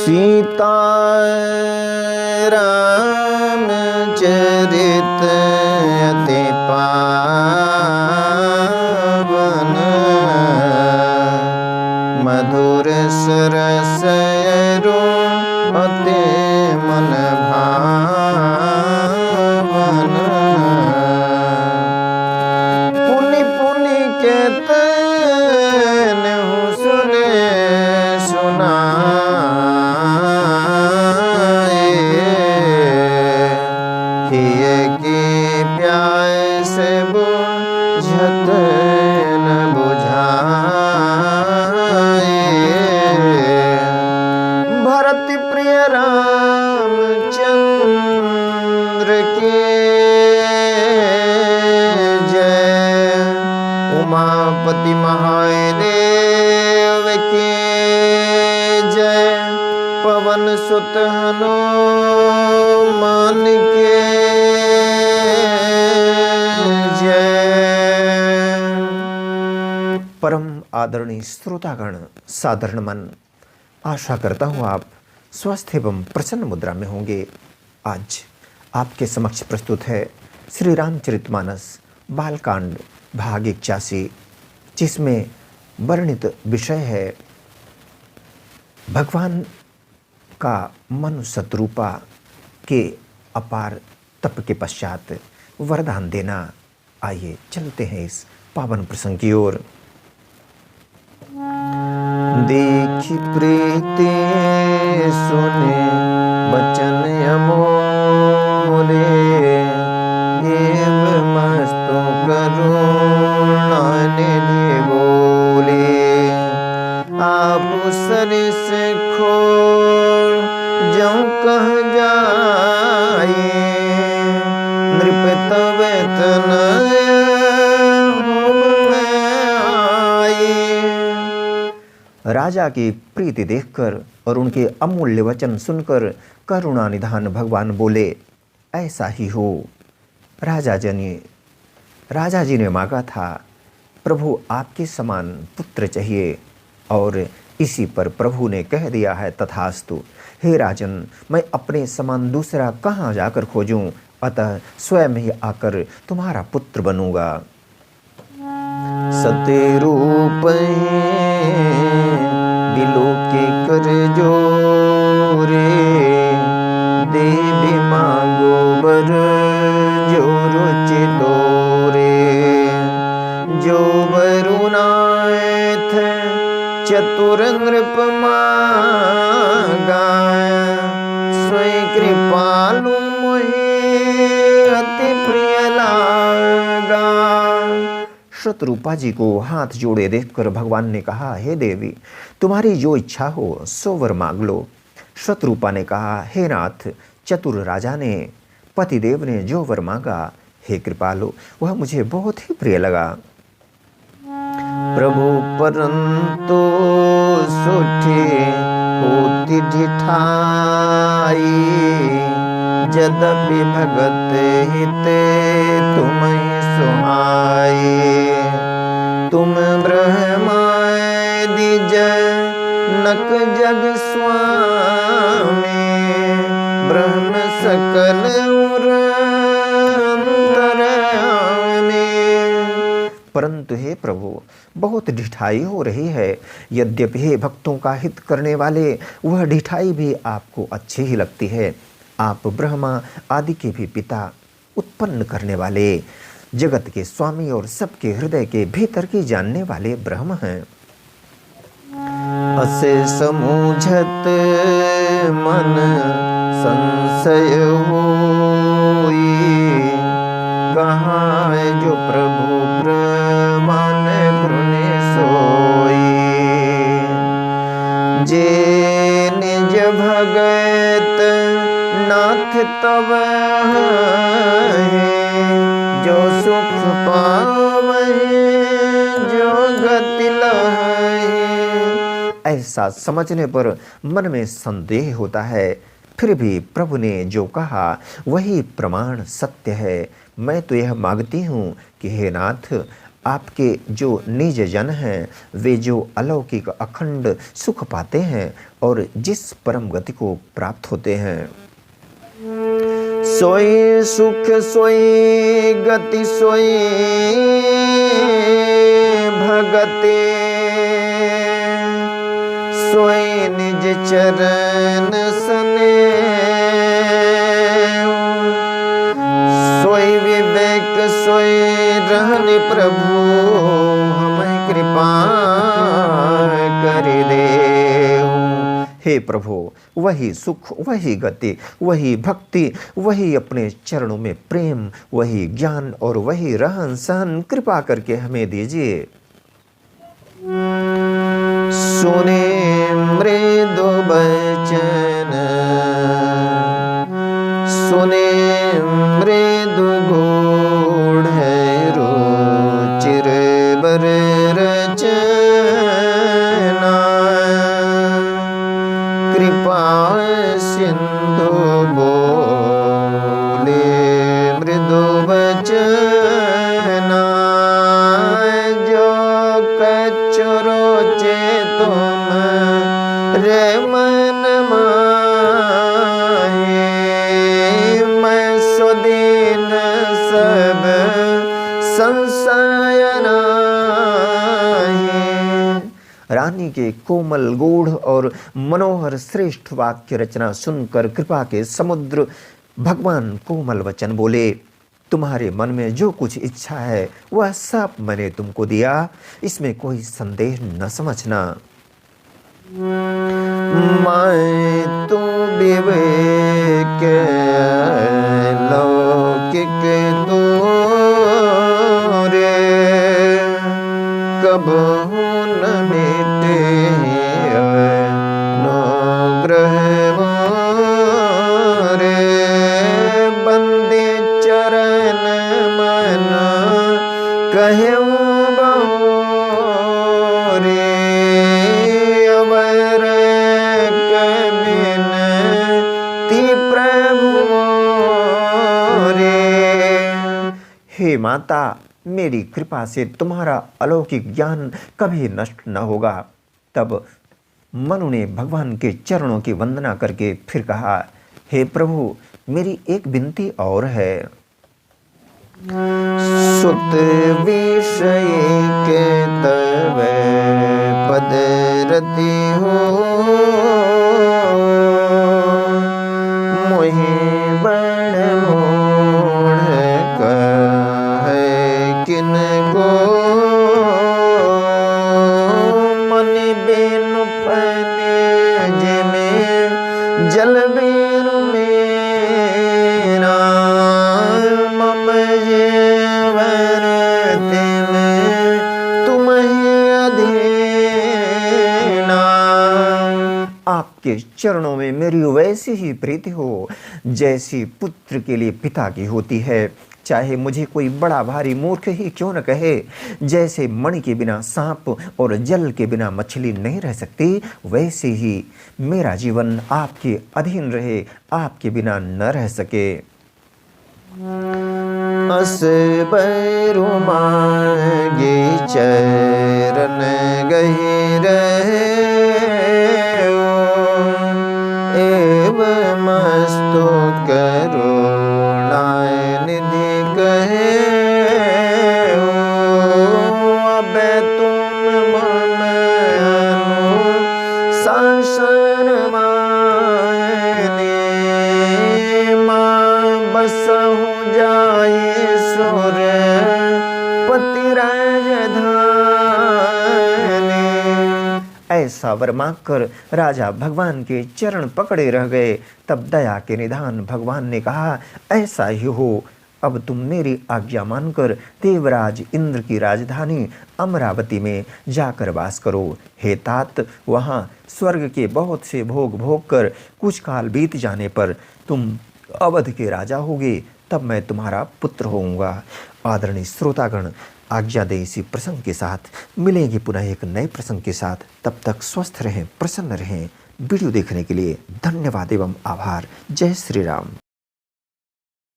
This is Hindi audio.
सीता राम चरित अति पावन, मधुर सरस अरु अति मन भावन। पुनि पुनि के तनहु सुने सुनाए, हिय की प्यास बुझत न बुझाए। भरत प्रिय रामचंद्र के जय, उमापति महादेव के जय, पवन सुत हनुमान के जय। परम आदरणीय श्रोतागण, साधारण मन, आशा करता हूँ आप स्वस्थ एवं प्रसन्न मुद्रा में होंगे। आज आपके समक्ष प्रस्तुत है श्री रामचरितमानस बालकांड भाग 81, जिसमें वर्णित विषय है भगवान का मनुष्य शत्रुपा के अपार तप के पश्चात वरदान देना। आइए चलते हैं इस पावन प्रसंग की ओर। देखी प्रीति सुने बचन अमोले, एव मस्तु करुणा निधि बोले। आप सरिस खोल जौं कह जाए, नृप तबे तनय राजा की प्रीति देखकर और उनके अमूल्य वचन सुनकर करुणा निधान भगवान बोले, ऐसा ही हो। राजा जी ने मांगा था, प्रभु आपके समान पुत्र चाहिए, और इसी पर प्रभु ने कह दिया है, तथास्तु। हे राजन, मैं अपने समान दूसरा कहाँ जाकर खोजूं, अतः स्वयं ही आकर तुम्हारा पुत्र बनूंगा। सते रूप बिलोके कर जोरे, देवी मांगो बर जो रुचि तोरे। जो वरुणाथ चतुर नृप मांगा, स्वयं कृपालु मोहि अति प्रिय लागा। शत्रुपा जी को हाथ जोड़े देखकर भगवान ने कहा, हे देवी, तुम्हारी जो इच्छा हो सो वर मांग लो। शत्रुपा ने कहा, हे नाथ, चतुर राजा ने, पतिदेव ने जो वर मांगा, हे कृपालु, वह मुझे बहुत ही प्रिय लगा। प्रभु परंतु सुठी होती ढिठाई, जदपि भगत हिते तुम्हें सुहाई। तुम ब्रह्मादि जनक जग स्वामी, ब्रह्म सकल उर अंतर्यामी। परंतु हे प्रभु, बहुत ढिठाई हो रही है। यद्यपि हे भक्तों का हित करने वाले, वह ढिठाई भी आपको अच्छी ही लगती है। आप ब्रह्मा आदि के भी पिता, उत्पन्न करने वाले, जगत के स्वामी और सबके हृदय के भीतर की जानने वाले ब्रह्म हैं। असे समूझत मन संशय होई, कहाँ है जो प्रभु प्रमाण पुण्य सोई। जे निज भगत नाथ तब है, जो सुख पावहि जो गति लहै। ऐसा समझने पर मन में संदेह होता है, फिर भी प्रभु ने जो कहा वही प्रमाण सत्य है। मैं तो यह मांगती हूँ कि हे नाथ, आपके जो निज जन हैं, वे जो अलौकिक अखंड सुख पाते हैं और जिस परम गति को प्राप्त होते हैं, सोई सुख सोई गति सोई भगति, सोई निज चरण सने, सोई विवेक सोई रहनि प्रभु, हमें कृपा कर दे। हे प्रभु, वही सुख, वही गति, वही भक्ति, वही अपने चरणों में प्रेम, वही ज्ञान और वही रहन सहन कृपा करके हमें दीजिए। सुने मृदु बचन, सुने मृदु गूढ़ रुचिर बर रचना, कृपा सिंधु बोले मृदु बचना, जो कचरो तुम रे मन माहे, मैं सुदीन सब संशय नाहि। रानी के कोमल गूढ़ और मनोहर श्रेष्ठ वाक्य रचना सुनकर कृपा के समुद्र भगवान कोमल वचन बोले, तुम्हारे मन में जो कुछ इच्छा है वह सब मैंने तुमको दिया, इसमें कोई संदेह न समझना। मैं तो विवेक लौकिक तो रे, कबहु न मिटे अनुग्रह मोरे, बंदे चरण मन कहूँ बहु रे, अवर कबिन ती प्रभु रे। हे माता, मेरी कृपा से तुम्हारा अलौकिक ज्ञान कभी नष्ट न होगा। तब मनु ने भगवान के चरणों की वंदना करके फिर कहा, हे प्रभु, मेरी एक विनती और है। सुत विषय के तब पद रति हो, मोहि बड़ मोढ़ कहे किनको, मन बेनु पने जिमें जल बेनु मेरा, मम जीवन में तुम ही अधीना। आपके चरणों में मेरी वैसी ही प्रीति हो जैसी पुत्र के लिए पिता की होती है, चाहे मुझे कोई बड़ा भारी मूर्ख ही क्यों न कहे। जैसे मणि के बिना सांप और जल के बिना मछली नहीं रह सकती, वैसे ही मेरा जीवन आपके अधीन रहे, आपके बिना न रह सके। अस बैरु मांगे चरण गही रहे, एव मस्तु करुणा निधि कहे, अब तुम मम अनुशासन माने, मां बसहु जाए सुर पति राजधानी। ऐसा वर मांगकर राजा भगवान के चरण पकड़े रह गए। तब दया के निधान भगवान ने कहा, ऐसा ही हो, अब तुम मेरी आज्ञा मानकर देवराज इंद्र की राजधानी अमरावती में जाकर वास करो। हे तात, वहाँ स्वर्ग के बहुत से भोग भोग कर कुछ काल बीत जाने पर तुम अवध के राजा होगे, तब मैं तुम्हारा पुत्र होऊंगा। आदरणीय श्रोतागण, आज्ञा दे इसी प्रसंग के साथ मिलेंगे पुनः एक नए प्रसंग के साथ। तब तक स्वस्थ रहें, प्रसन्न रहें। वीडियो देखने के लिए धन्यवाद एवं आभार। जय श्री राम।